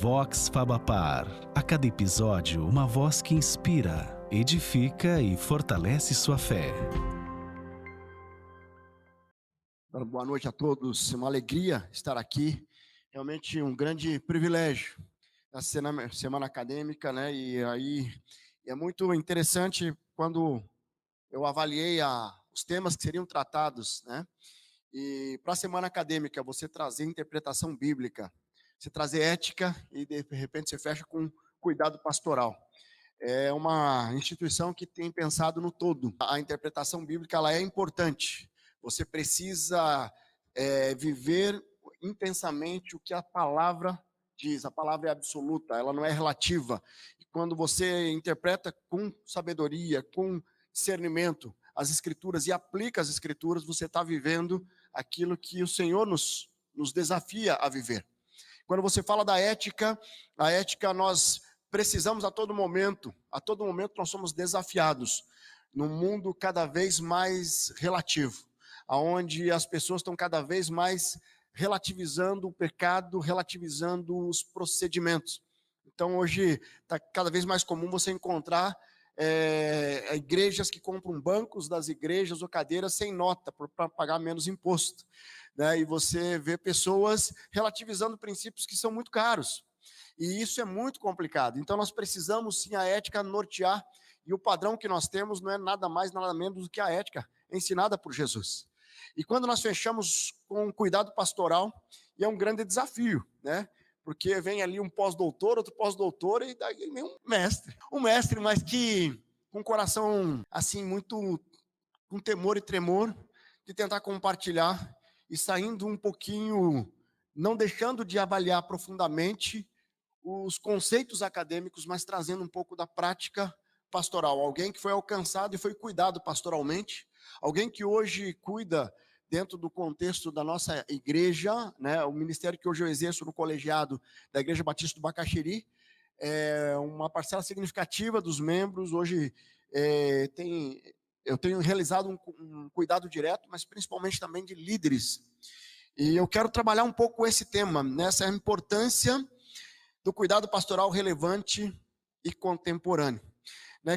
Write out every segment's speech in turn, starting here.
Vox Fabapar. A cada episódio, uma voz que inspira, edifica e fortalece sua fé. Boa noite a todos, é uma alegria estar aqui, realmente um grande privilégio na semana acadêmica, né? E aí é muito interessante quando eu avaliei os temas que seriam tratados, né? E para a semana acadêmica, você trazer interpretação bíblica, você trazer ética e de repente você fecha com cuidado pastoral. É uma instituição que tem pensado no todo. A interpretação bíblica ela é importante. Você precisa viver intensamente o que a palavra diz. A palavra é absoluta, ela não é relativa. E quando você interpreta com sabedoria, com discernimento as Escrituras e aplica as Escrituras, você está vivendo aquilo que o Senhor nos desafia a viver. Quando você fala da ética, a ética nós precisamos a todo momento nós somos desafiados num mundo cada vez mais relativo, onde as pessoas estão cada vez mais relativizando o pecado, relativizando os procedimentos. Então hoje está cada vez mais comum você encontrar igrejas que compram bancos das igrejas ou cadeiras sem nota para pagar menos imposto, né? E você vê pessoas relativizando princípios que são muito caros. E isso é muito complicado. Então nós precisamos sim a ética nortear, e o padrão que nós temos não é nada mais, nada menos do que a ética ensinada por Jesus. E quando nós fechamos com cuidado pastoral, e é um grande desafio, né? Porque vem ali um pós-doutor, outro pós-doutor, e daí vem um mestre. Um mestre, mas que com o coração assim, muito com temor e tremor, de tentar compartilhar e saindo um pouquinho, não deixando de avaliar profundamente os conceitos acadêmicos, mas trazendo um pouco da prática pastoral. Alguém que foi alcançado e foi cuidado pastoralmente, alguém que hoje cuida dentro do contexto da nossa igreja, né? O ministério que hoje eu exerço no colegiado da Igreja Batista do Bacaxiri, é uma parcela significativa dos membros. Hoje eu tenho realizado um cuidado direto, mas principalmente também de líderes. E eu quero trabalhar um pouco esse tema, nessa importância do cuidado pastoral relevante e contemporâneo.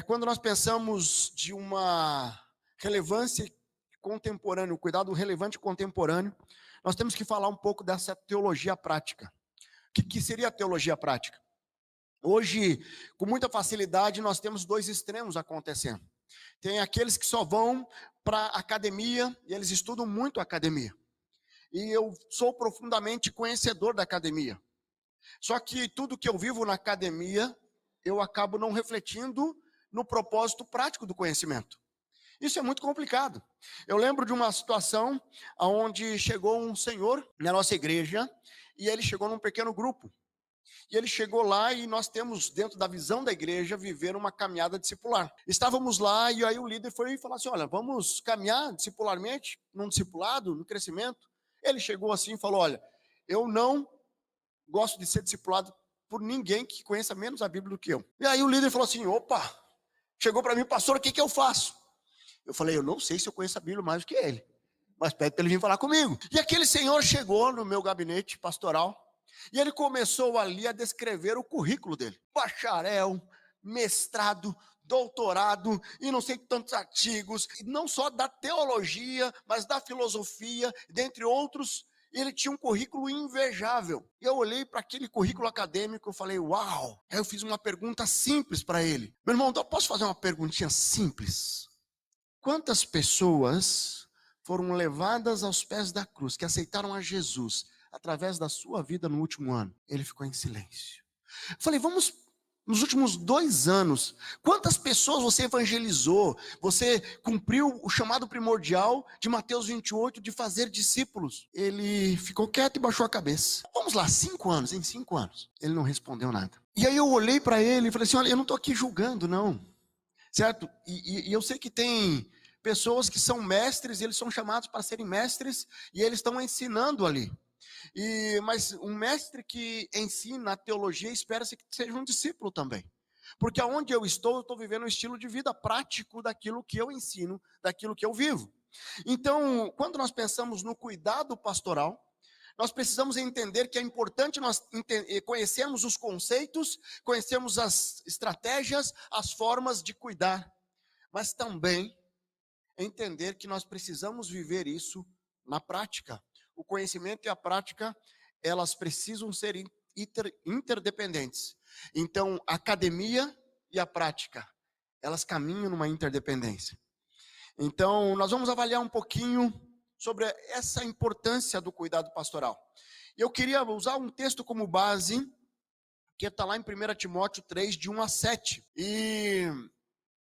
Quando nós pensamos de uma relevância contemporânea, o cuidado relevante e contemporâneo, nós temos que falar um pouco dessa teologia prática. O que seria a teologia prática? Hoje, com muita facilidade, nós temos dois extremos acontecendo. Tem aqueles que só vão para a academia, e eles estudam muito a academia. E eu sou profundamente conhecedor da academia. Só que tudo que eu vivo na academia, eu acabo não refletindo no propósito prático do conhecimento. Isso é muito complicado. Eu lembro de uma situação onde chegou um senhor na nossa igreja, e ele chegou num pequeno grupo. E ele chegou lá e nós temos, dentro da visão da igreja, viver uma caminhada discipular. Estávamos lá e aí o líder foi falar assim, olha, vamos caminhar discipularmente, num discipulado, no crescimento. Ele chegou assim e falou, olha, eu não gosto de ser discipulado por ninguém que conheça menos a Bíblia do que eu. E aí o líder falou assim, opa, chegou para mim, pastor, o que eu faço? Eu falei, eu não sei se eu conheço a Bíblia mais do que ele, mas pede para ele vir falar comigo. E aquele senhor chegou no meu gabinete pastoral, e ele começou ali a descrever o currículo dele. Bacharel, mestrado, doutorado, e não sei tantos artigos, e não só da teologia, mas da filosofia, dentre outros. Ele tinha um currículo invejável. E eu olhei para aquele currículo acadêmico e falei, uau! Aí eu fiz uma pergunta simples para ele. Meu irmão, eu posso fazer uma perguntinha simples? Quantas pessoas foram levadas aos pés da cruz, que aceitaram a Jesus através da sua vida no último ano? Ele ficou em silêncio. Eu falei, vamos, nos últimos 2 anos, quantas pessoas você evangelizou? Você cumpriu o chamado primordial de Mateus 28, de fazer discípulos? Ele ficou quieto e baixou a cabeça. Vamos lá, 5 anos, em 5 anos. Ele não respondeu nada. E aí eu olhei para ele e falei assim, olha, eu não estou aqui julgando, não. Certo? E eu sei que tem pessoas que são mestres, eles são chamados para serem mestres, e eles estão ensinando ali. Mas um mestre que ensina a teologia, espera-se que seja um discípulo também. Porque aonde eu estou vivendo um estilo de vida prático daquilo que eu ensino, daquilo que eu vivo. Então, quando nós pensamos no cuidado pastoral, Nós precisamos entender que é importante nós conhecermos os conceitos, conhecermos as estratégias, as formas de cuidar, mas também entender que nós precisamos viver isso na prática. O conhecimento e a prática, elas precisam ser interdependentes. Então, a academia e a prática, elas caminham numa interdependência. Então, nós vamos avaliar um pouquinho sobre essa importância do cuidado pastoral. Eu queria usar um texto como base, que está lá em 1 Timóteo 3, de 1 a 7.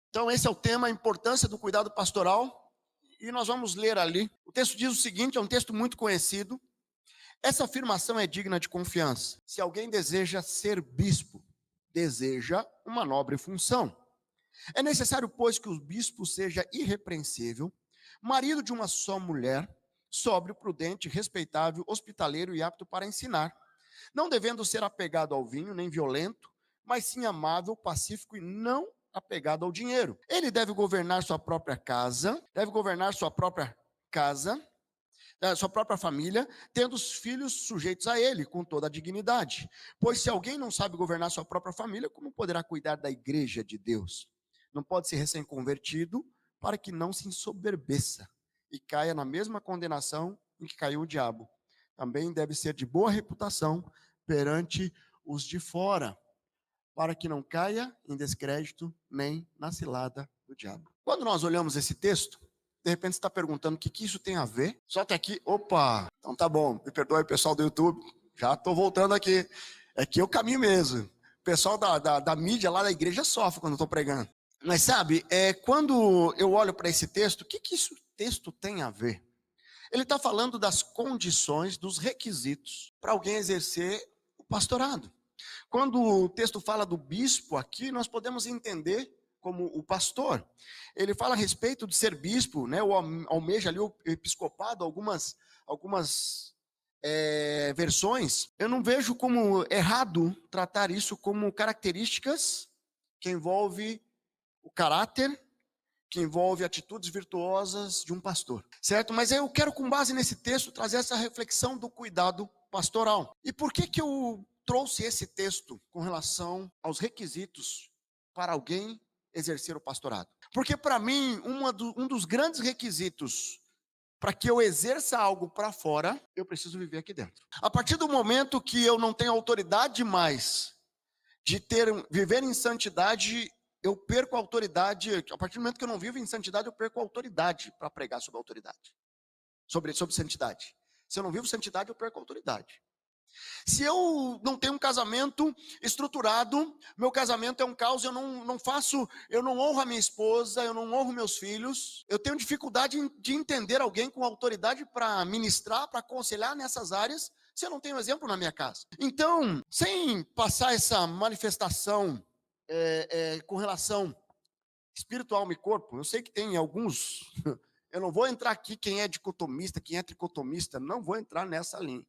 Então, esse é o tema, a importância do cuidado pastoral. E nós vamos ler ali. O texto diz o seguinte, é um texto muito conhecido. Essa afirmação é digna de confiança. Se alguém deseja ser bispo, deseja uma nobre função. É necessário, pois, que o bispo seja irrepreensível, marido de uma só mulher, sóbrio, prudente, respeitável, hospitaleiro e apto para ensinar, não devendo ser apegado ao vinho, nem violento, mas sim amável, pacífico e não apegado ao dinheiro. Ele deve governar sua própria casa, sua própria família, tendo os filhos sujeitos a ele, com toda a dignidade. Pois se alguém não sabe governar sua própria família, como poderá cuidar da igreja de Deus? Não pode ser recém-convertido, para que não se ensoberbeça e caia na mesma condenação em que caiu o diabo. Também deve ser de boa reputação perante os de fora, para que não caia em descrédito nem na cilada do diabo. Quando nós olhamos esse texto, de repente você está perguntando o que isso tem a ver? Só que aqui, opa, então tá bom, me perdoe pessoal do YouTube, já estou voltando aqui. É que eu caminho mesmo. O pessoal da mídia lá da igreja sofre quando eu estou pregando. Mas sabe, quando eu olho para esse texto, o que esse texto tem a ver? Ele está falando das condições, dos requisitos para alguém exercer o pastorado. Quando o texto fala do bispo aqui, nós podemos entender como o pastor. Ele fala a respeito de ser bispo, né? Ou almeja ali o episcopado, algumas versões. Eu não vejo como errado tratar isso como características que envolvem o caráter, que envolve atitudes virtuosas de um pastor, certo? Mas eu quero, com base nesse texto, trazer essa reflexão do cuidado pastoral. E por que eu trouxe esse texto com relação aos requisitos para alguém exercer o pastorado? Porque, para mim, um dos grandes requisitos para que eu exerça algo para fora, eu preciso viver aqui dentro. A partir do momento que eu não tenho autoridade mais de viver em santidade, eu perco a autoridade. A partir do momento que eu não vivo em santidade, eu perco a autoridade para pregar sobre autoridade, sobre santidade. Se eu não vivo santidade, eu perco a autoridade. Se eu não tenho um casamento estruturado, meu casamento é um caos, eu não honro a minha esposa, eu não honro meus filhos, eu tenho dificuldade de entender alguém com autoridade para ministrar, para aconselhar nessas áreas, se eu não tenho exemplo na minha casa. Então, sem passar essa manifestação com relação espiritual alma e corpo, eu sei que tem alguns, eu não vou entrar aqui quem é dicotomista, quem é tricotomista, não vou entrar nessa linha.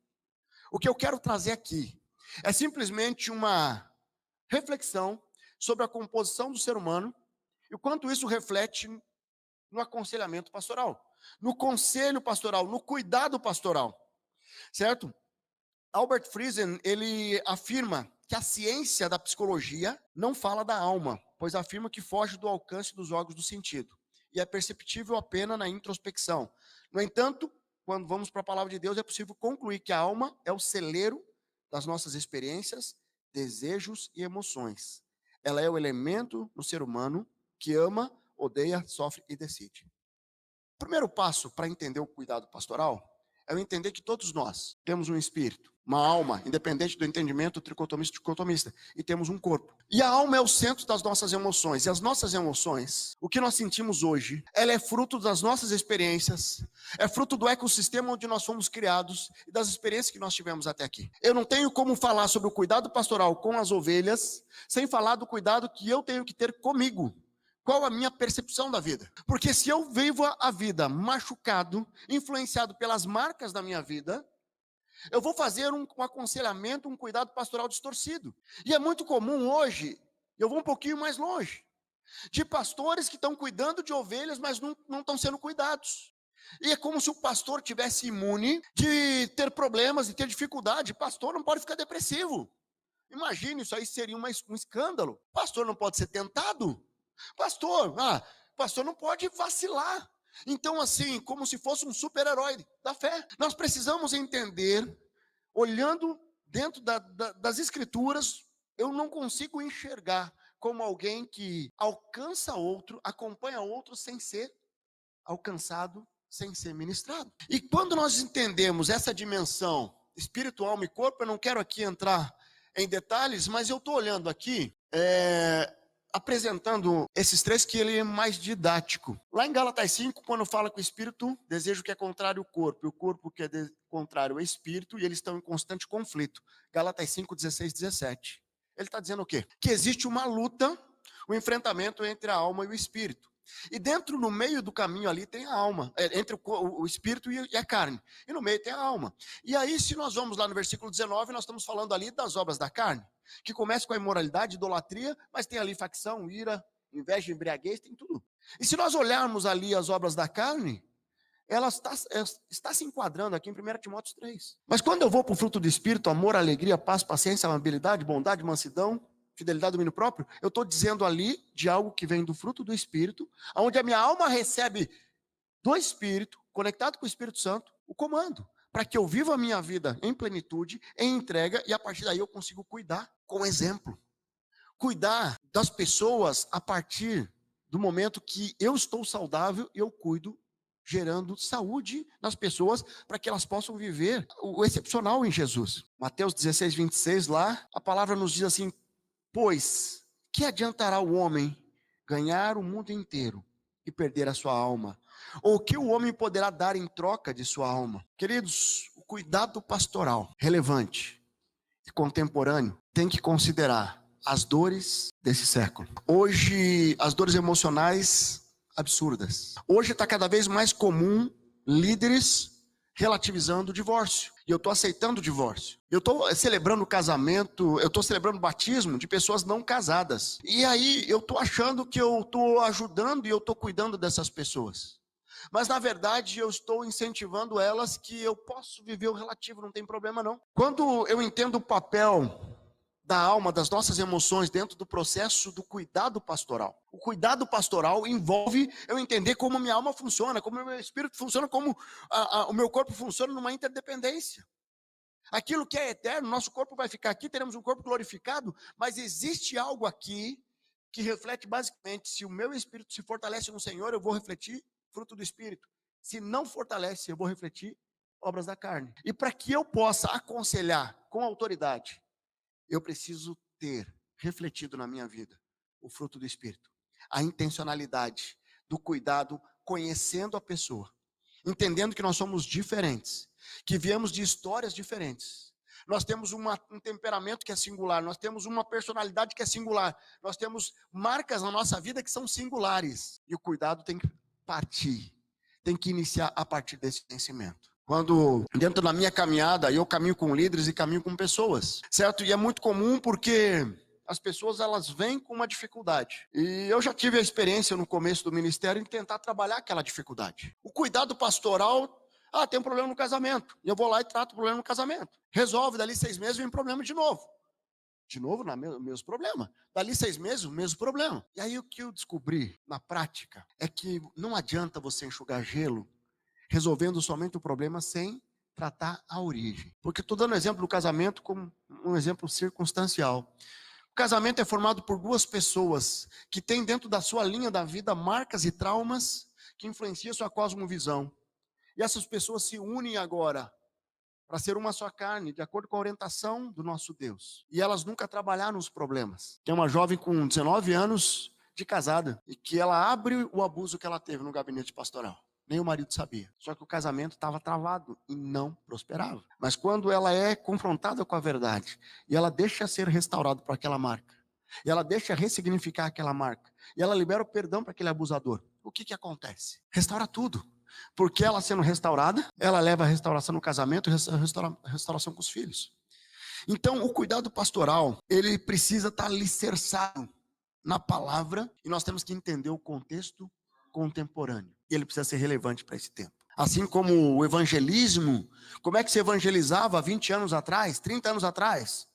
O que eu quero trazer aqui é simplesmente uma reflexão sobre a composição do ser humano e o quanto isso reflete no aconselhamento pastoral, no conselho pastoral, no cuidado pastoral, certo? Albert Friesen, ele afirma que a ciência da psicologia não fala da alma, pois afirma que foge do alcance dos órgãos do sentido e é perceptível apenas na introspecção. No entanto, quando vamos para a palavra de Deus, é possível concluir que a alma é o celeiro das nossas experiências, desejos e emoções. Ela é o elemento no ser humano que ama, odeia, sofre e decide. O primeiro passo para entender o cuidado pastoral é eu entender que todos nós temos um espírito, uma alma, independente do entendimento tricotomista e dicotomista, e temos um corpo. E a alma é o centro das nossas emoções. E as nossas emoções, o que nós sentimos hoje, ela é fruto das nossas experiências, é fruto do ecossistema onde nós fomos criados e das experiências que nós tivemos até aqui. Eu não tenho como falar sobre o cuidado pastoral com as ovelhas sem falar do cuidado que eu tenho que ter comigo. Qual a minha percepção da vida? Porque se eu vivo a vida machucado, influenciado pelas marcas da minha vida, eu vou fazer um aconselhamento, um cuidado pastoral distorcido. E é muito comum hoje, eu vou um pouquinho mais longe, de pastores que estão cuidando de ovelhas, mas não estão sendo cuidados. E é como se o pastor tivesse imune de ter problemas e ter dificuldade. Pastor não pode ficar depressivo. Imagine, isso aí seria um escândalo. Pastor não pode ser tentado. Pastor não pode vacilar. Então, assim, como se fosse um super-herói da fé. Nós precisamos entender, olhando dentro das escrituras, eu não consigo enxergar como alguém que alcança outro, acompanha outro sem ser alcançado, sem ser ministrado. E quando nós entendemos essa dimensão espírito, alma e corpo, eu não quero aqui entrar em detalhes, mas eu estou olhando aqui, apresentando esses três que ele é mais didático. Lá em Gálatas 5, quando fala que o espírito deseja o que é contrário ao corpo, e o corpo que é contrário ao espírito, e eles estão em constante conflito. Gálatas 5, 16, 17. Ele está dizendo o quê? Que existe uma luta, um enfrentamento entre a alma e o espírito. E dentro, no meio do caminho ali, tem a alma, entre o espírito e a carne. E no meio tem a alma. E aí, se nós vamos lá no versículo 19, nós estamos falando ali das obras da carne, que começa com a imoralidade, idolatria, mas tem ali facção, ira, inveja, embriaguez, tem tudo. E se nós olharmos ali as obras da carne, ela está se enquadrando aqui em 1 Timóteo 3. Mas quando eu vou para o fruto do espírito, amor, alegria, paz, paciência, amabilidade, bondade, mansidão, fidelidade, domínio próprio, eu estou dizendo ali de algo que vem do fruto do Espírito, onde a minha alma recebe do Espírito, conectado com o Espírito Santo, o comando, para que eu viva a minha vida em plenitude, em entrega, e a partir daí eu consigo cuidar com exemplo. Cuidar das pessoas a partir do momento que eu estou saudável, eu cuido, gerando saúde nas pessoas, para que elas possam viver o excepcional em Jesus. Mateus 16, 26 lá, a palavra nos diz assim: pois, que adiantará o homem ganhar o mundo inteiro e perder a sua alma? Ou que o homem poderá dar em troca de sua alma? Queridos, o cuidado pastoral relevante e contemporâneo tem que considerar as dores desse século. Hoje, as dores emocionais absurdas. Hoje está cada vez mais comum líderes relativizando o divórcio. E eu estou aceitando o divórcio. Eu estou celebrando o casamento, eu estou celebrando o batismo de pessoas não casadas. E aí eu estou achando que eu estou ajudando e eu estou cuidando dessas pessoas. Mas na verdade eu estou incentivando elas que eu posso viver o relativo, não tem problema não. Quando eu entendo o papel da alma, das nossas emoções dentro do processo do cuidado pastoral. O cuidado pastoral envolve eu entender como a minha alma funciona, como o meu espírito funciona, como o meu corpo funciona numa interdependência. Aquilo que é eterno, nosso corpo vai ficar aqui, teremos um corpo glorificado, mas existe algo aqui que reflete basicamente, se o meu espírito se fortalece no Senhor, eu vou refletir fruto do espírito. Se não fortalece, eu vou refletir obras da carne. E para que eu possa aconselhar com autoridade, eu preciso ter refletido na minha vida o fruto do Espírito. A intencionalidade do cuidado, conhecendo a pessoa. Entendendo que nós somos diferentes. Que viemos de histórias diferentes. Nós temos um temperamento que é singular. Nós temos uma personalidade que é singular. Nós temos marcas na nossa vida que são singulares. E o cuidado tem que partir. Tem que iniciar a partir desse conhecimento. Quando dentro da minha caminhada, eu caminho com líderes e caminho com pessoas, certo? E é muito comum porque as pessoas elas vêm com uma dificuldade. E eu já tive a experiência no começo do ministério em tentar trabalhar aquela dificuldade. O cuidado pastoral, tem um problema no casamento. E eu vou lá e trato o problema no casamento. Resolve, dali 6 meses vem problema de novo. De novo, o mesmo problema. Dali 6 meses, o mesmo problema. E aí o que eu descobri na prática é que não adianta você enxugar gelo resolvendo somente o problema sem tratar a origem. Porque estou dando exemplo do casamento como um exemplo circunstancial. O casamento é formado por 2 pessoas que têm dentro da sua linha da vida marcas e traumas que influenciam sua cosmovisão. E essas pessoas se unem agora para ser uma só carne, de acordo com a orientação do nosso Deus. E elas nunca trabalharam os problemas. Tem uma jovem com 19 anos de casada e que ela abre o abuso que ela teve no gabinete pastoral. Nem o marido sabia. Só que o casamento estava travado e não prosperava. Mas quando ela é confrontada com a verdade, e ela deixa ser restaurada por aquela marca, e ela deixa ressignificar aquela marca, e ela libera o perdão para aquele abusador, o que acontece? Restaura tudo. Porque ela sendo restaurada, ela leva a restauração no casamento e restauração com os filhos. Então, o cuidado pastoral, ele precisa estar alicerçado na palavra, e nós temos que entender o contexto contemporâneo. E ele precisa ser relevante para esse tempo. Assim como o evangelismo, como é que se evangelizava 20 anos atrás, 30 anos atrás?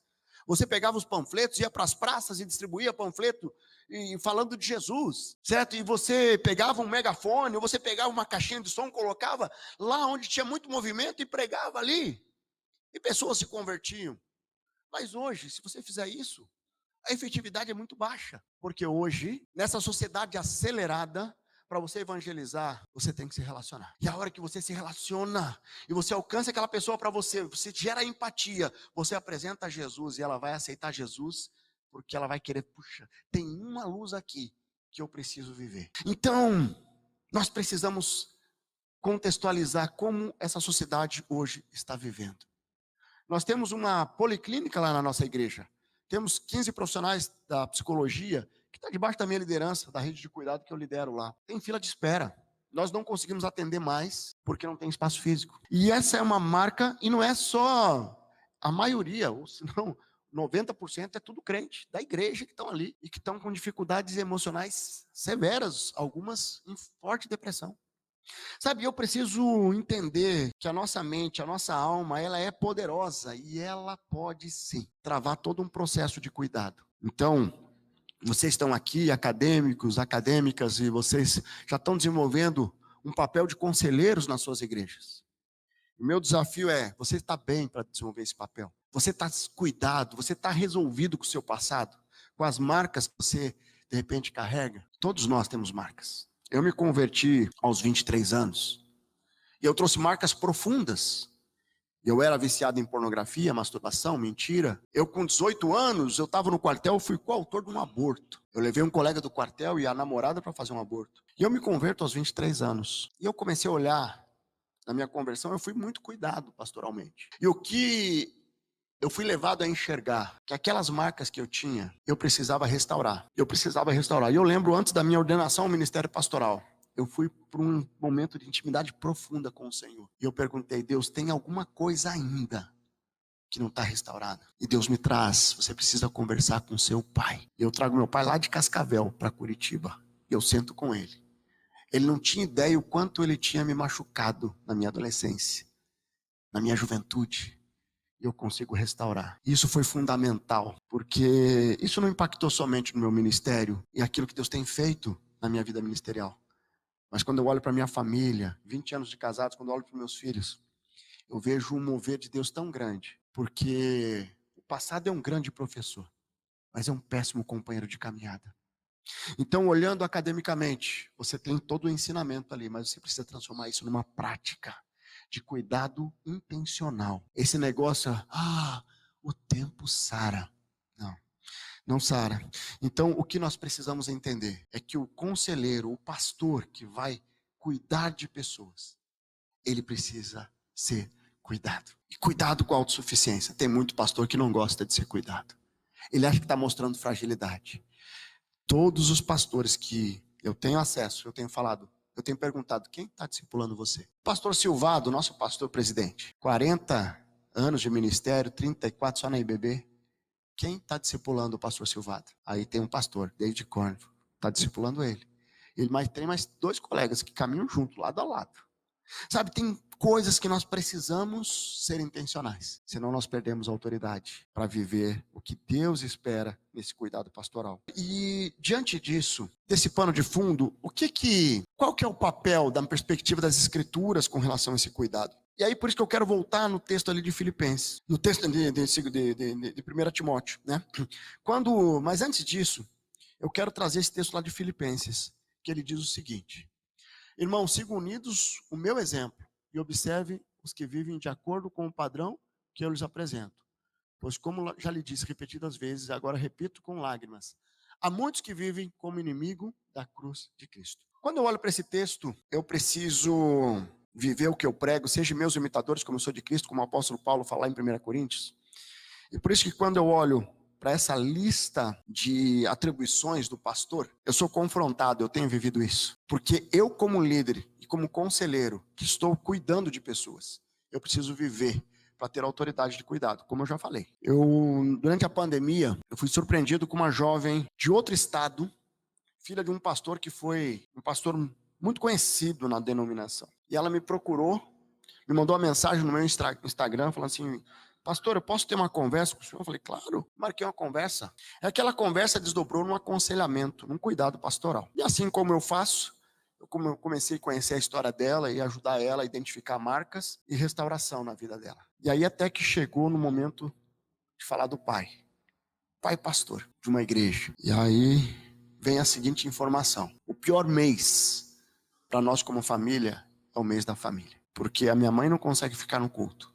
Você pegava os panfletos, ia para as praças e distribuía panfleto e falando de Jesus, certo? E você pegava um megafone, ou você pegava uma caixinha de som, colocava lá onde tinha muito movimento e pregava ali. E pessoas se convertiam. Mas hoje, se você fizer isso, a efetividade é muito baixa. Porque hoje, nessa sociedade acelerada, para você evangelizar, você tem que se relacionar. E a hora que você se relaciona, e você alcança aquela pessoa para você, você gera empatia, você apresenta Jesus e ela vai aceitar Jesus, porque ela vai querer, puxa, tem uma luz aqui que eu preciso viver. Então, nós precisamos contextualizar como essa sociedade hoje está vivendo. Nós temos uma policlínica lá na nossa igreja. Temos 15 profissionais da psicologia, que está debaixo da minha liderança, da rede de cuidado que eu lidero lá. Tem fila de espera. Nós não conseguimos atender mais, porque não tem espaço físico. E essa é uma marca, e não é só a maioria, ou senão 90% é tudo crente, da igreja que estão ali, e que estão com dificuldades emocionais severas, algumas em forte depressão. Sabe, eu preciso entender que a nossa mente, a nossa alma, ela é poderosa e ela pode sim travar todo um processo de cuidado. Então, vocês estão aqui, acadêmicos, acadêmicas, e vocês já estão desenvolvendo um papel de conselheiros nas suas igrejas. O meu desafio é, você está bem para desenvolver esse papel? Você está cuidado? Você está resolvido com o seu passado? Com as marcas que você, de repente, carrega? Todos nós temos marcas. Eu me converti aos 23 anos. E eu trouxe marcas profundas. Eu era viciado em pornografia, masturbação, mentira. Eu com 18 anos, eu estava no quartel, fui coautor de um aborto. Eu levei um colega do quartel e a namorada para fazer um aborto. E eu me converto aos 23 anos. E eu comecei a olhar, na minha conversão, eu fui muito cuidado pastoralmente. E o que eu fui levado a enxergar que aquelas marcas que eu tinha, eu precisava restaurar. E eu lembro, antes da minha ordenação ao ministério pastoral, eu fui para um momento de intimidade profunda com o Senhor. E eu perguntei, Deus, tem alguma coisa ainda que não está restaurada? E Deus me traz, você precisa conversar com seu pai. Eu trago meu pai lá de Cascavel para Curitiba. E eu sento com ele. Ele não tinha ideia o quanto ele tinha me machucado na minha adolescência, na minha juventude. E eu consigo restaurar. Isso foi fundamental, porque isso não impactou somente no meu ministério e aquilo que Deus tem feito na minha vida ministerial. Mas quando eu olho para minha família, 20 anos de casados, quando eu olho para meus filhos, eu vejo um mover de Deus tão grande, porque o passado é um grande professor, mas é um péssimo companheiro de caminhada. Então, olhando academicamente, você tem todo o ensinamento ali, mas você precisa transformar isso numa prática de cuidado intencional. Esse negócio, o tempo sara. Não sara. Então, o que nós precisamos entender é que o conselheiro, o pastor que vai cuidar de pessoas, ele precisa ser cuidado. E cuidado com a autossuficiência. Tem muito pastor que não gosta de ser cuidado. Ele acha que está mostrando fragilidade. Todos os pastores que eu tenho acesso, eu tenho falado, eu tenho perguntado, quem está discipulando você? Pastor Silvado, nosso pastor presidente, 40 anos de ministério, 34 só na IBB. Quem está discipulando o pastor Silvado? Aí tem um pastor, David Cornwell, está discipulando ele. Tem mais 2 colegas que caminham junto, lado a lado. Sabe, tem coisas que nós precisamos ser intencionais, senão nós perdemos a autoridade para viver o que Deus espera nesse cuidado pastoral. E diante disso, desse pano de fundo, qual que é o papel da perspectiva das Escrituras com relação a esse cuidado? E aí por isso que eu quero voltar no texto ali de Filipenses, no texto de 1 Timóteo, né? Mas antes disso, eu quero trazer esse texto lá de Filipenses, que ele diz o seguinte: irmãos, sigam unidos o meu exemplo e observe os que vivem de acordo com o padrão que eu lhes apresento. Pois como já lhe disse repetidas vezes, agora repito com lágrimas, há muitos que vivem como inimigo da cruz de Cristo. Quando eu olho para esse texto, eu preciso viver o que eu prego, seja meus imitadores, como eu sou de Cristo, como o apóstolo Paulo fala em 1 Coríntios. E por isso que quando eu olho para essa lista de atribuições do pastor, eu sou confrontado, eu tenho vivido isso. Porque eu, como líder e como conselheiro, que estou cuidando de pessoas, eu preciso viver para ter autoridade de cuidado, como eu já falei. Durante a pandemia, eu fui surpreendido com uma jovem de outro estado, filha de um pastor que foi um pastor muito conhecido na denominação. E ela me procurou, me mandou uma mensagem no meu Instagram, falando assim: pastor, eu posso ter uma conversa com o senhor? Eu falei: claro, marquei uma conversa. Aquela conversa desdobrou num aconselhamento, num cuidado pastoral. E assim como eu faço, eu comecei a conhecer a história dela e ajudar ela a identificar marcas e restauração na vida dela. E aí até que chegou no momento de falar do pai pastor de uma igreja. E aí vem a seguinte informação: o pior mês para nós como família é o mês da família, porque a minha mãe não consegue ficar no culto,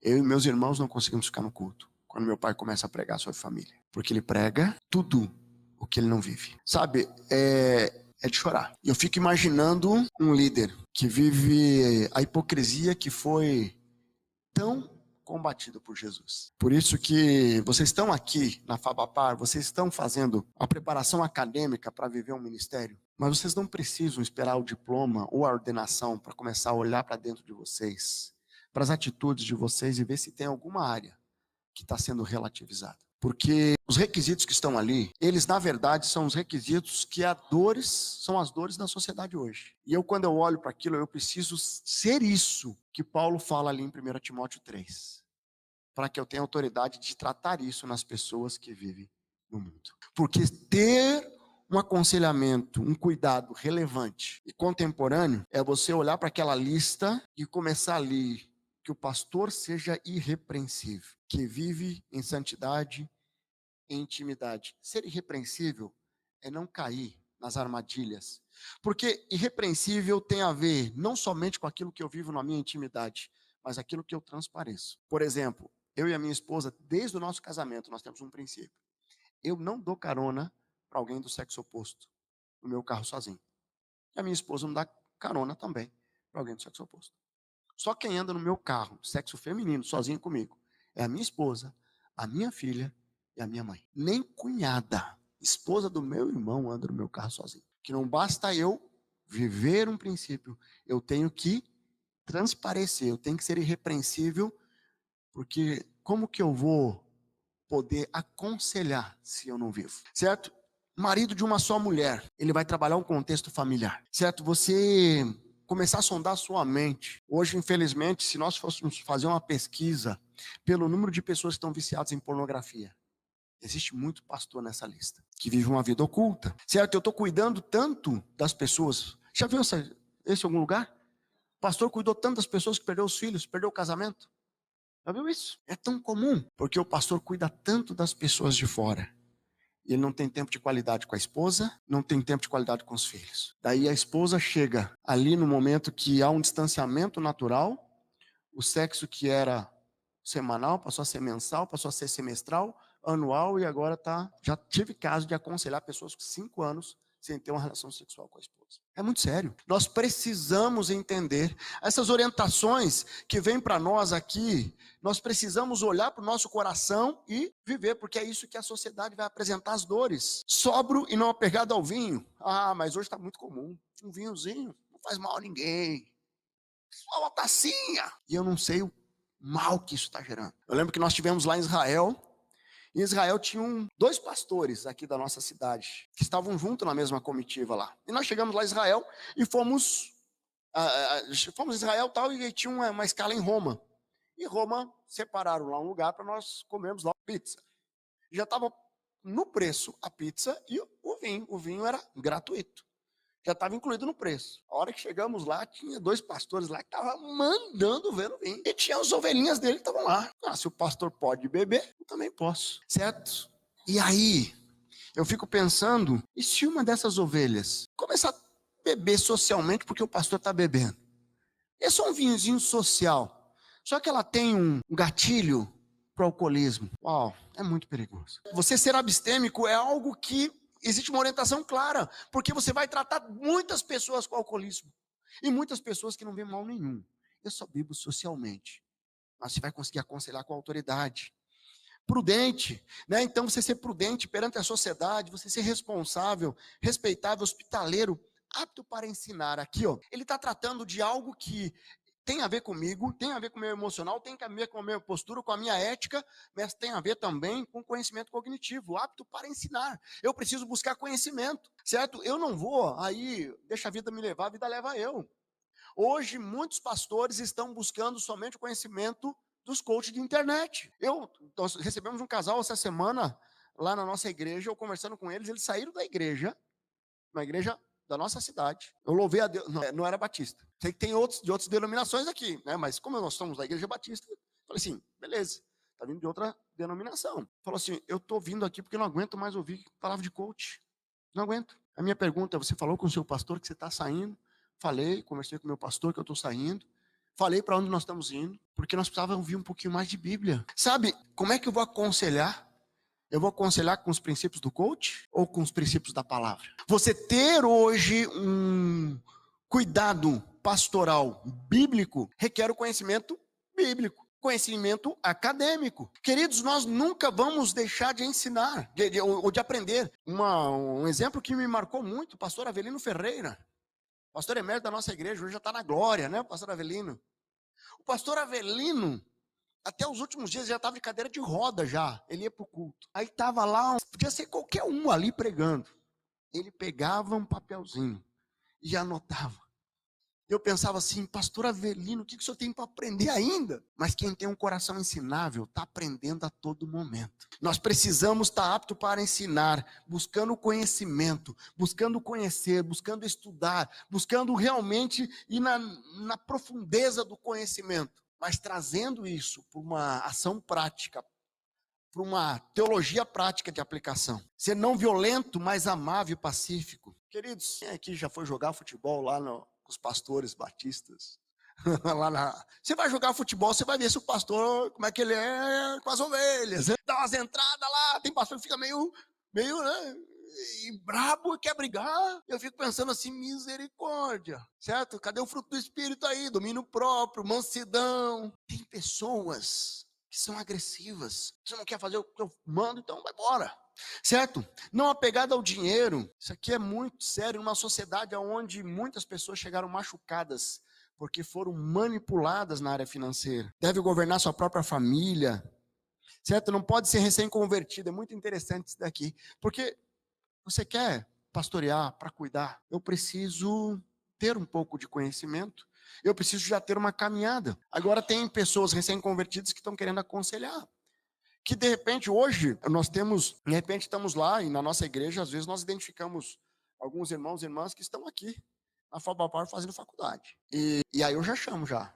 eu e meus irmãos não conseguimos ficar no culto quando meu pai começa a pregar sobre família, porque ele prega tudo o que ele não vive, sabe? É de chorar. Eu fico imaginando um líder que vive a hipocrisia que foi tão combatido por Jesus. Por isso que vocês estão aqui na Fabapar, vocês estão fazendo a preparação acadêmica para viver um ministério, mas vocês não precisam esperar o diploma ou a ordenação para começar a olhar para dentro de vocês, para as atitudes de vocês e ver se tem alguma área que está sendo relativizada. Porque os requisitos que estão ali, eles na verdade são os requisitos que são as dores da sociedade hoje. E quando eu olho para aquilo, eu preciso ser isso que Paulo fala ali em 1 Timóteo 3, para que eu tenha autoridade de tratar isso nas pessoas que vivem no mundo. Porque ter um aconselhamento, um cuidado relevante e contemporâneo é você olhar para aquela lista e começar ali que o pastor seja irrepreensível, que vive em santidade e intimidade. Ser irrepreensível é não cair nas armadilhas, porque irrepreensível tem a ver não somente com aquilo que eu vivo na minha intimidade, mas aquilo que eu transpareço. Por exemplo, eu e a minha esposa, desde o nosso casamento, nós temos um princípio: eu não dou carona para alguém do sexo oposto no meu carro sozinho. E a minha esposa não dá carona também para alguém do sexo oposto. Só quem anda no meu carro, sexo feminino, sozinho comigo, é a minha esposa, a minha filha e a minha mãe. Nem cunhada, esposa do meu irmão, anda no meu carro sozinho. Que não basta eu viver um princípio, eu tenho que transparecer, eu tenho que ser irrepreensível, porque como que eu vou poder aconselhar se eu não vivo? Certo? Marido de uma só mulher, ele vai trabalhar um contexto familiar. Certo? Você começar a sondar a sua mente. Hoje, infelizmente, se nós fôssemos fazer uma pesquisa pelo número de pessoas que estão viciadas em pornografia, existe muito pastor nessa lista, que vive uma vida oculta. Certo? Eu estou cuidando tanto das pessoas. Já viu esse em algum lugar? O pastor cuidou tanto das pessoas que perdeu os filhos, perdeu o casamento. Já viu isso? É tão comum, porque o pastor cuida tanto das pessoas de fora. E ele não tem tempo de qualidade com a esposa, não tem tempo de qualidade com os filhos. Daí a esposa chega ali no momento que há um distanciamento natural, o sexo que era semanal passou a ser mensal, passou a ser semestral, anual, e agora já tive caso de aconselhar pessoas com 5 anos sem ter uma relação sexual com a esposa. É muito sério. Nós precisamos entender essas orientações que vêm para nós aqui. Nós precisamos olhar para o nosso coração e viver, porque é isso que a sociedade vai apresentar: as dores. Sóbrio e não apegado ao vinho. Ah, mas hoje está muito comum. Um vinhozinho não faz mal a ninguém. Só uma tacinha. E eu não sei o mal que isso está gerando. Eu lembro que nós tivemos lá em Israel. Em Israel tinham 2 pastores aqui da nossa cidade, que estavam juntos na mesma comitiva lá. E nós chegamos lá em Israel e fomos a Israel tal, e tinha uma escala em Roma. E Roma separaram lá um lugar para nós comermos lá pizza. Já estava no preço a pizza e o vinho. O vinho era gratuito. Já estava incluído no preço. A hora que chegamos lá, tinha 2 pastores lá que estavam mandando ver o vinho. E tinha as ovelhinhas dele que estavam lá. Ah, se o pastor pode beber, eu também posso. Certo? E aí, eu fico pensando, e se uma dessas ovelhas começar a beber socialmente porque o pastor está bebendo? É só um vinhozinho social. Só que ela tem um gatilho para o alcoolismo. Uau, é muito perigoso. Você ser abstêmico é algo que existe uma orientação clara, porque você vai tratar muitas pessoas com alcoolismo e muitas pessoas que não vêem mal nenhum. Eu só bebo socialmente, mas você vai conseguir aconselhar com autoridade. Prudente, né? Então você ser prudente perante a sociedade, você ser responsável, respeitável, hospitaleiro, apto para ensinar. Aqui, ó, ele está tratando de algo que tem a ver comigo, tem a ver com o meu emocional, tem a ver com a minha postura, com a minha ética, mas tem a ver também com conhecimento cognitivo, apto para ensinar. Eu preciso buscar conhecimento, certo? Eu não vou aí, deixa a vida me levar, a vida leva eu. Hoje, muitos pastores estão buscando somente o conhecimento dos coaches de internet. Nós recebemos um casal essa semana, lá na nossa igreja, eu conversando com eles saíram da igreja, uma igreja da nossa cidade. Eu louvei a Deus, não era batista. Sei que tem de outras denominações aqui, né? Mas como nós somos da igreja batista, falei assim, beleza, tá vindo de outra denominação. Falou assim, eu tô vindo aqui porque não aguento mais ouvir palavra de coach. Não aguento. A minha pergunta, você falou com o seu pastor que você está saindo? Falei, conversei com o meu pastor que eu estou saindo. Falei para onde nós estamos indo, porque nós precisávamos ouvir um pouquinho mais de Bíblia. Sabe, como é que eu vou aconselhar? Eu vou aconselhar com os princípios do coach ou com os princípios da palavra? Você ter hoje um cuidado pastoral bíblico requer o conhecimento bíblico, conhecimento acadêmico. Queridos, nós nunca vamos deixar de ensinar ou de aprender. Um exemplo que me marcou muito, o pastor Avelino Ferreira, pastor emérito da nossa igreja, hoje já está na glória, né, pastor Avelino? O pastor Avelino, até os últimos dias, já estava de cadeira de roda já, ele ia para o culto. Aí estava lá, podia ser qualquer um ali pregando. Ele pegava um papelzinho e anotava. Eu pensava assim, pastor Avelino, o que o senhor tem para aprender ainda? Mas quem tem um coração ensinável está aprendendo a todo momento. Nós precisamos estar apto para ensinar, buscando conhecimento, buscando conhecer, buscando estudar, buscando realmente ir na profundeza do conhecimento, mas trazendo isso para uma ação prática, para uma teologia prática de aplicação. Ser não violento, mas amável e pacífico. Queridos, quem aqui já foi jogar futebol lá com os pastores batistas? Você vai jogar futebol, você vai ver se o pastor, como é que ele é com as ovelhas. Dá umas entradas lá, tem pastor que fica meio, né, e brabo, quer brigar. Eu fico pensando assim, misericórdia, certo? Cadê o fruto do Espírito aí? Domínio próprio, mansidão. Tem pessoas que são agressivas. Você não quer fazer o que eu mando, então vai embora. Certo? Não apegado ao dinheiro. Isso aqui é muito sério numa sociedade onde muitas pessoas chegaram machucadas porque foram manipuladas na área financeira. Deve governar sua própria família. Certo? Não pode ser recém-convertido. É muito interessante isso daqui. Porque você quer pastorear para cuidar? Eu preciso ter um pouco de conhecimento. Eu preciso já ter uma caminhada. Agora tem pessoas recém-convertidas que estão querendo aconselhar. Que de repente hoje estamos lá e na nossa igreja, às vezes nós identificamos alguns irmãos e irmãs que estão aqui na FABAPAR fazendo faculdade. E aí eu já chamo já.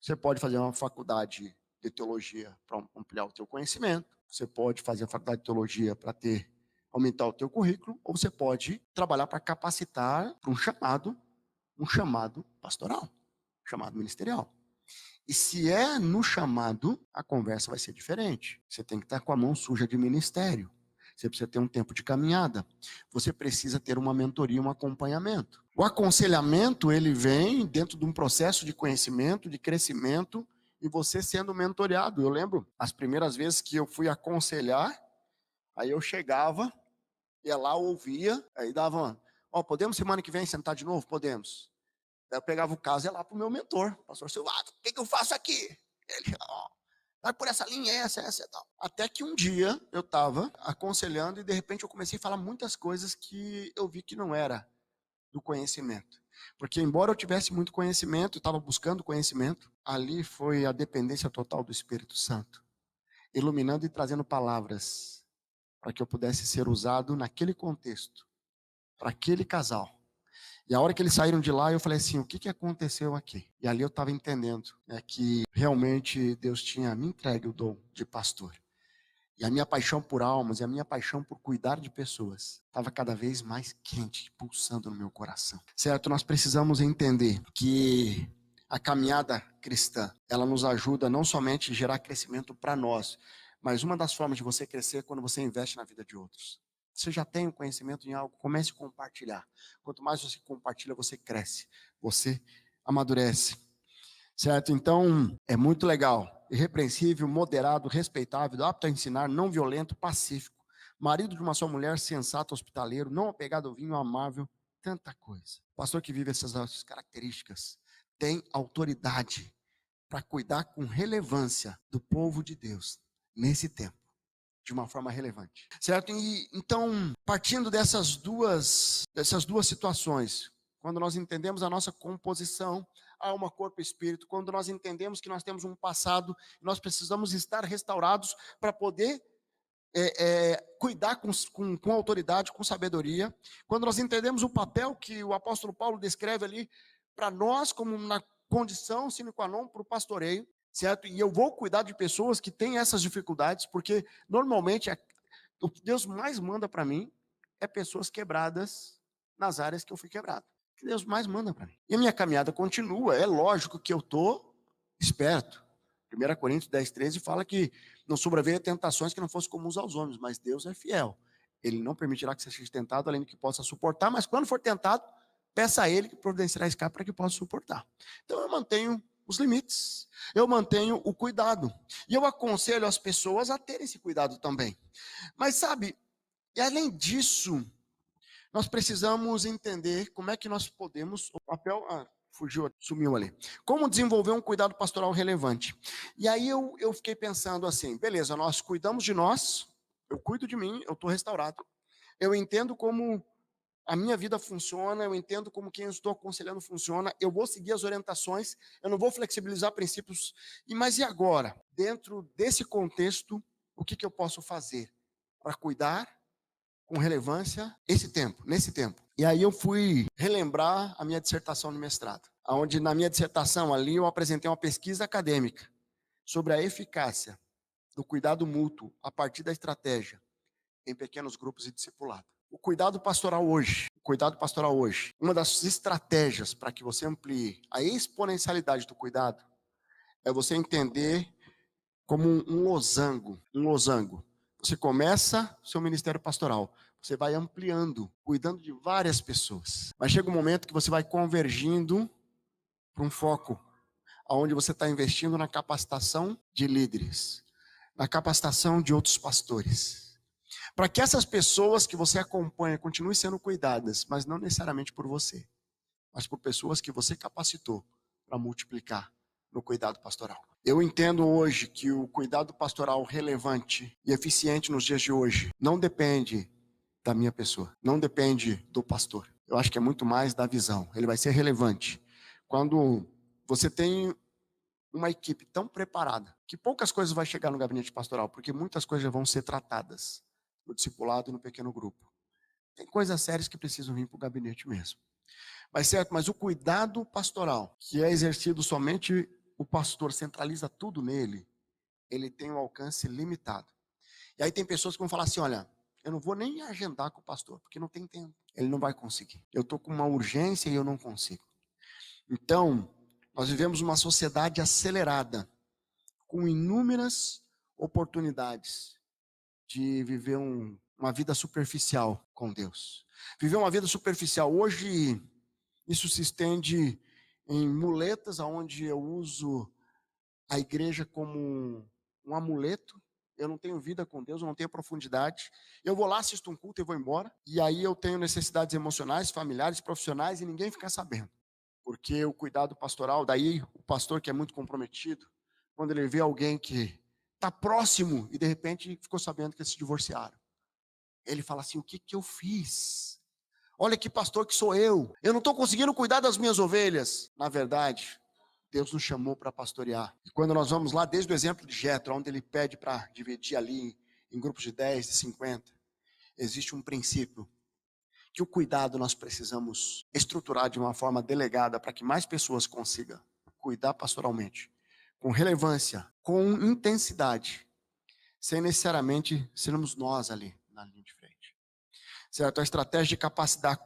Você pode fazer uma faculdade de teologia para ampliar o teu conhecimento. Você pode fazer a faculdade de teologia para aumentar o teu currículo, ou você pode trabalhar para capacitar para um chamado pastoral, um chamado ministerial. E se é no chamado, a conversa vai ser diferente. Você tem que estar com a mão suja de ministério. Você precisa ter um tempo de caminhada. Você precisa ter uma mentoria, um acompanhamento. O aconselhamento, ele vem dentro de um processo de conhecimento, de crescimento, e você sendo mentoreado. Eu lembro, as primeiras vezes que eu fui aconselhar, aí eu chegava, ia lá, ouvia, aí dava, podemos semana que vem sentar de novo? Podemos. Daí eu pegava o caso e ia lá para o meu mentor, pastor Silvado, o que eu faço aqui? Ele, vai por essa linha, essa e tal. Até que um dia eu estava aconselhando e de repente eu comecei a falar muitas coisas que eu vi que não era do conhecimento. Porque embora eu tivesse muito conhecimento, eu estava buscando conhecimento, ali foi a dependência total do Espírito Santo, iluminando e trazendo palavras para que eu pudesse ser usado naquele contexto, para aquele casal. E a hora que eles saíram de lá, eu falei assim, o que aconteceu aqui? E ali eu estava entendendo que realmente Deus tinha me entregue o dom de pastor. E a minha paixão por almas e a minha paixão por cuidar de pessoas estava cada vez mais quente, pulsando no meu coração. Certo? Nós precisamos entender que a caminhada cristã, ela nos ajuda não somente a gerar crescimento para nós, mas uma das formas de você crescer é quando você investe na vida de outros. Você já tem um conhecimento em algo, comece a compartilhar. Quanto mais você compartilha, você cresce, você amadurece. Certo? Então, é muito legal. Irrepreensível, moderado, respeitável, apto a ensinar, não violento, pacífico. Marido de uma só mulher, sensato, hospitaleiro, não apegado ao vinho, amável, tanta coisa. Pastor que vive essas características tem autoridade para cuidar com relevância do povo de Deus nesse tempo. De uma forma relevante, certo? E então, partindo dessas duas situações, quando nós entendemos a nossa composição, alma, corpo e espírito, quando nós entendemos que nós temos um passado, nós precisamos estar restaurados para poder cuidar com autoridade, com sabedoria, quando nós entendemos o papel que o apóstolo Paulo descreve ali para nós, como na condição sine qua non para o pastoreio, certo? E eu vou cuidar de pessoas que têm essas dificuldades, porque normalmente o que Deus mais manda para mim é pessoas quebradas nas áreas que eu fui quebrado. O que Deus mais manda para mim. E a minha caminhada continua, é lógico que eu estou esperto. 1 Coríntios 10, 13 fala que não sobreveia tentações que não fossem comuns aos homens, mas Deus é fiel. Ele não permitirá que você seja tentado, além do que possa suportar, mas quando for tentado, peça a Ele que providenciará escape para que possa suportar. Então eu mantenho os limites, eu mantenho o cuidado. E eu aconselho as pessoas a terem esse cuidado também. Mas sabe, e além disso, nós precisamos entender como é que nós podemos, o papel, sumiu ali. Como desenvolver um cuidado pastoral relevante. E aí eu fiquei pensando assim, beleza, nós cuidamos de nós, eu cuido de mim, eu estou restaurado. Eu entendo como a minha vida funciona, eu entendo como quem eu estou aconselhando funciona, eu vou seguir as orientações, eu não vou flexibilizar princípios. Mas e agora? Dentro desse contexto, o que eu posso fazer para cuidar com relevância nesse tempo? E aí eu fui relembrar a minha dissertação no mestrado, onde na minha dissertação ali eu apresentei uma pesquisa acadêmica sobre a eficácia do cuidado mútuo a partir da estratégia em pequenos grupos e discipulado. O cuidado pastoral hoje, uma das estratégias para que você amplie a exponencialidade do cuidado é você entender como um losango. Você começa seu ministério pastoral, você vai ampliando, cuidando de várias pessoas. Mas chega um momento que você vai convergindo para um foco, onde você está investindo na capacitação de líderes, na capacitação de outros pastores. Para que essas pessoas que você acompanha continuem sendo cuidadas, mas não necessariamente por você, mas por pessoas que você capacitou para multiplicar no cuidado pastoral. Eu entendo hoje que o cuidado pastoral relevante e eficiente nos dias de hoje não depende da minha pessoa, não depende do pastor. Eu acho que é muito mais da visão. Ele vai ser relevante quando você tem uma equipe tão preparada que poucas coisas vão chegar no gabinete pastoral, porque muitas coisas vão ser tratadas no discipulado e no pequeno grupo. Tem coisas sérias que precisam vir para o gabinete mesmo. Mas o cuidado pastoral, que é exercido somente o pastor, centraliza tudo nele, ele tem um alcance limitado. E aí tem pessoas que vão falar assim, olha, eu não vou nem agendar com o pastor, porque não tem tempo. Ele não vai conseguir. Eu estou com uma urgência e eu não consigo. Então, nós vivemos uma sociedade acelerada, com inúmeras oportunidades de viver uma vida superficial com Deus. Viver uma vida superficial. Hoje, isso se estende em muletas, onde eu uso a igreja como um amuleto. Eu não tenho vida com Deus, eu não tenho profundidade. Eu vou lá, assisto um culto e vou embora. E aí eu tenho necessidades emocionais, familiares, profissionais, e ninguém fica sabendo. Porque o cuidado pastoral, daí o pastor que é muito comprometido, quando ele vê alguém que está próximo e de repente ficou sabendo que eles se divorciaram, ele fala assim, o que eu fiz? Olha que pastor que sou eu não estou conseguindo cuidar das minhas ovelhas. Na verdade, Deus nos chamou para pastorear. E quando nós vamos lá, desde o exemplo de Jetro, onde ele pede para dividir ali em grupos de 10, de 50, existe um princípio que o cuidado nós precisamos estruturar de uma forma delegada para que mais pessoas consigam cuidar pastoralmente, com relevância, com intensidade, sem necessariamente sermos nós ali na linha de frente. Certo? A estratégia de capacitar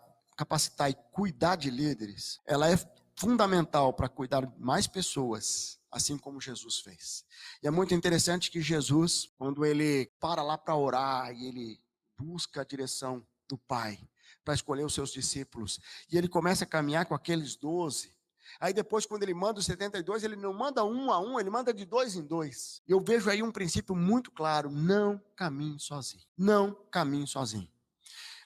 e cuidar de líderes, ela é fundamental para cuidar de mais pessoas, assim como Jesus fez. E é muito interessante que Jesus, quando ele para lá para orar e ele busca a direção do Pai para escolher os seus discípulos, e ele começa a caminhar com aqueles 12, aí depois quando ele manda os 72, ele não manda um a um, ele manda de 2 em 2. Eu vejo aí um princípio muito claro, não caminhe sozinho. Não caminhe sozinho.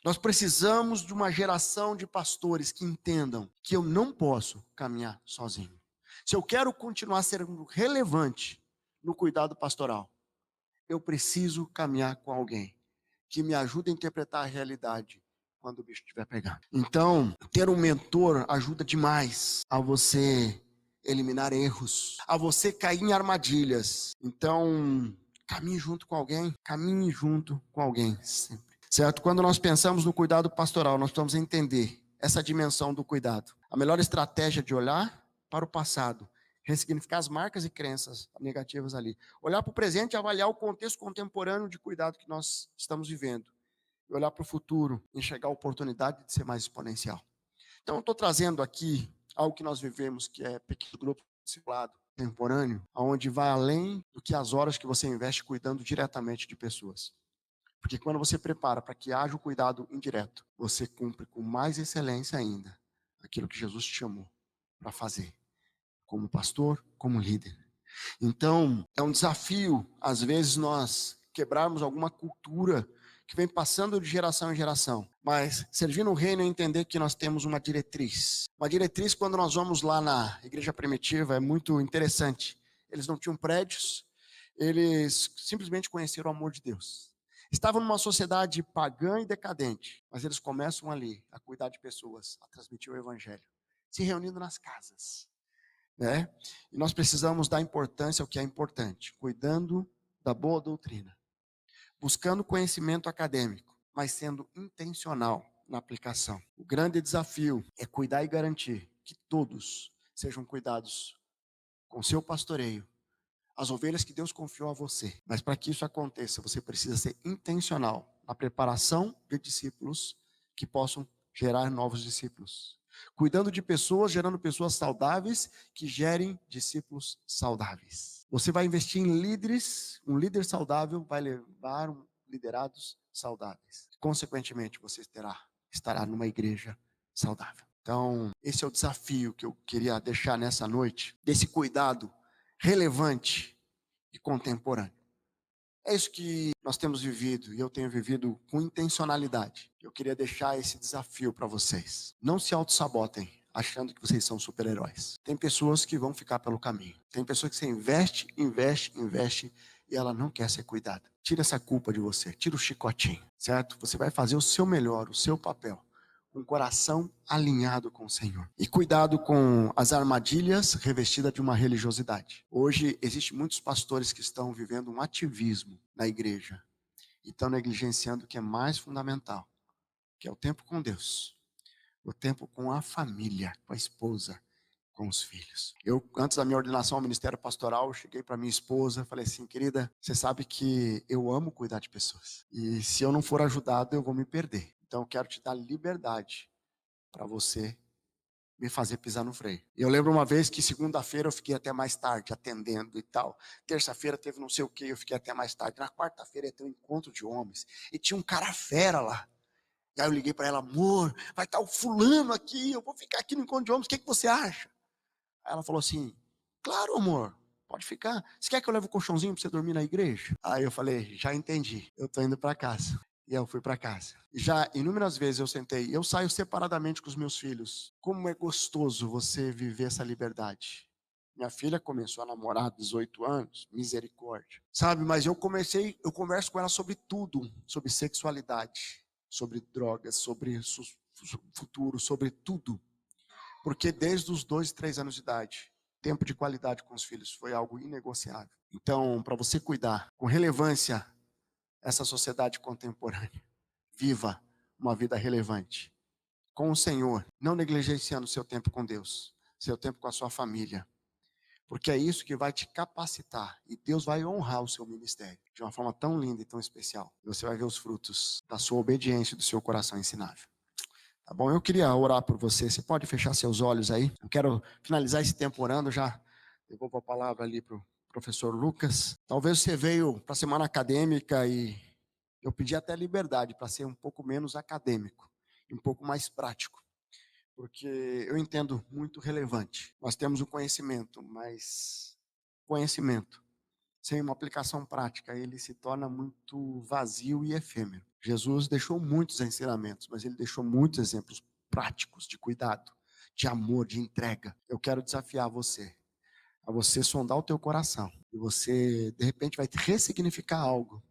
Nós precisamos de uma geração de pastores que entendam que eu não posso caminhar sozinho. Se eu quero continuar sendo relevante no cuidado pastoral, eu preciso caminhar com alguém que me ajude a interpretar a realidade quando o bicho estiver pegando. Então, ter um mentor ajuda demais a você eliminar erros, a você cair em armadilhas. Então, caminhe junto com alguém, sempre. Certo? Quando nós pensamos no cuidado pastoral, nós precisamos entender essa dimensão do cuidado. A melhor estratégia de olhar para o passado, ressignificar as marcas e crenças negativas ali. Olhar para o presente e avaliar o contexto contemporâneo de cuidado que nós estamos vivendo. E olhar para o futuro, enxergar a oportunidade de ser mais exponencial. Então, eu estou trazendo aqui algo que nós vivemos, que é pequeno grupo discipulado contemporâneo, onde vai além do que as horas que você investe cuidando diretamente de pessoas. Porque quando você prepara para que haja o cuidado indireto, você cumpre com mais excelência ainda aquilo que Jesus te chamou para fazer, como pastor, como líder. Então, é um desafio, às vezes, nós quebrarmos alguma cultura que vem passando de geração em geração. Mas servir no reino é entender que nós temos uma diretriz. Uma diretriz, quando nós vamos lá na igreja primitiva, é muito interessante. Eles não tinham prédios, eles simplesmente conheceram o amor de Deus. Estavam numa sociedade pagã e decadente, mas eles começam ali a cuidar de pessoas, a transmitir o evangelho, se reunindo nas casas, né? E nós precisamos dar importância ao que é importante, cuidando da boa doutrina, buscando conhecimento acadêmico, mas sendo intencional na aplicação. O grande desafio é cuidar e garantir que todos sejam cuidados com seu pastoreio, as ovelhas que Deus confiou a você. Mas para que isso aconteça, você precisa ser intencional na preparação de discípulos que possam gerar novos discípulos. Cuidando de pessoas, gerando pessoas saudáveis que gerem discípulos saudáveis. Você vai investir em líderes, um líder saudável vai levar liderados saudáveis. Consequentemente, você estará numa igreja saudável. Então, esse é o desafio que eu queria deixar nessa noite, desse cuidado relevante e contemporâneo. É isso que nós temos vivido e eu tenho vivido com intencionalidade. Eu queria deixar esse desafio para vocês. Não se auto-sabotem achando que vocês são super-heróis. Tem pessoas que vão ficar pelo caminho. Tem pessoas que você investe e ela não quer ser cuidada. Tira essa culpa de você, tira o chicotinho, certo? Você vai fazer o seu melhor, o seu papel, com o coração alinhado com o Senhor. E cuidado com as armadilhas revestidas de uma religiosidade. Hoje, existem muitos pastores que estão vivendo um ativismo na igreja e estão negligenciando o que é mais fundamental, que é o tempo com Deus, o tempo com a família, com a esposa, com os filhos. Eu, antes da minha ordenação ao ministério pastoral, eu cheguei para minha esposa e falei assim: querida, você sabe que eu amo cuidar de pessoas. E se eu não for ajudado, eu vou me perder. Então, eu quero te dar liberdade para você me fazer pisar no freio. Eu lembro uma vez que segunda-feira eu fiquei até mais tarde atendendo e tal. Terça-feira teve não sei o que, eu fiquei até mais tarde. Na quarta-feira ia ter um encontro de homens. E tinha um cara fera lá. E aí eu liguei para ela: amor, vai estar o fulano aqui, eu vou ficar aqui no encontro de homens, o que você acha? Aí ela falou assim: claro, amor, pode ficar. Você quer que eu leve o colchãozinho para você dormir na igreja? Aí eu falei: já entendi, eu tô indo para casa. E eu fui para casa. Já inúmeras vezes eu sentei, eu saio separadamente com os meus filhos. Como é gostoso você viver essa liberdade. Minha filha começou a namorar há 18 anos, misericórdia. Sabe, mas eu converso com ela sobre tudo, sobre sexualidade, sobre drogas, sobre futuro, sobre tudo. Porque desde os 2, 3 anos de idade, tempo de qualidade com os filhos foi algo inegociável. Então, para você cuidar com relevância essa sociedade contemporânea, viva uma vida relevante com o Senhor, não negligenciando seu tempo com Deus, seu tempo com a sua família, porque é isso que vai te capacitar e Deus vai honrar o seu ministério de uma forma tão linda e tão especial. Você vai ver os frutos da sua obediência e do seu coração ensinável. Tá bom? Eu queria orar por você. Você pode fechar seus olhos aí? Eu quero finalizar esse tempo orando. Já devolvo a palavra ali para o professor Lucas. Talvez você veio para a semana acadêmica e eu pedi até liberdade para ser um pouco menos acadêmico e um pouco mais prático, porque eu entendo muito relevante. Nós temos o conhecimento, mas conhecimento sem uma aplicação prática, ele se torna muito vazio e efêmero. Jesus deixou muitos ensinamentos, mas ele deixou muitos exemplos práticos de cuidado, de amor, de entrega. Eu quero desafiar você, a você sondar o teu coração, e você, de repente, vai ressignificar algo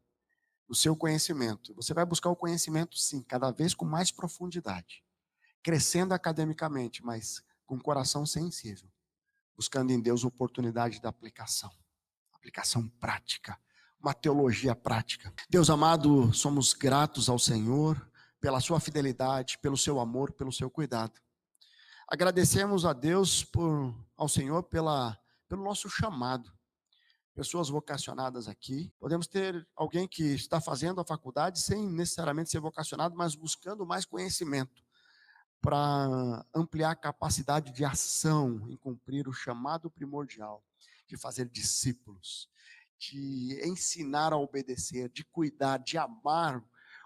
o seu conhecimento. Você vai buscar o conhecimento, sim, cada vez com mais profundidade, crescendo academicamente, mas com o coração sensível, buscando em Deus oportunidade da aplicação prática, uma teologia prática. Deus amado, somos gratos ao Senhor pela sua fidelidade, pelo seu amor, pelo seu cuidado. Agradecemos a Deus ao Senhor pelo nosso chamado. Pessoas vocacionadas aqui. Podemos ter alguém que está fazendo a faculdade sem necessariamente ser vocacionado, mas buscando mais conhecimento para ampliar a capacidade de ação em cumprir o chamado primordial de fazer discípulos, de ensinar a obedecer, de cuidar, de amar.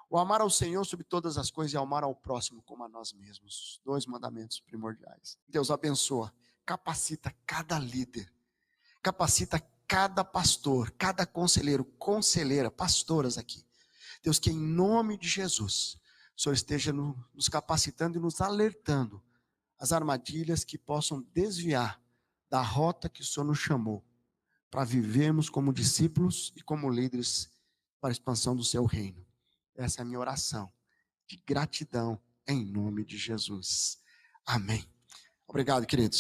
O amar ao Senhor sobre todas as coisas e amar ao próximo como a nós mesmos. 2 mandamentos primordiais. Deus abençoa, capacita cada líder, capacita cada pastor, cada conselheiro, conselheira, pastoras aqui. Deus, que em nome de Jesus, o Senhor esteja nos capacitando e nos alertando as armadilhas que possam desviar da rota que o Senhor nos chamou, para vivermos como discípulos e como líderes para a expansão do seu reino. Essa é a minha oração de gratidão em nome de Jesus. Amém. Obrigado, queridos.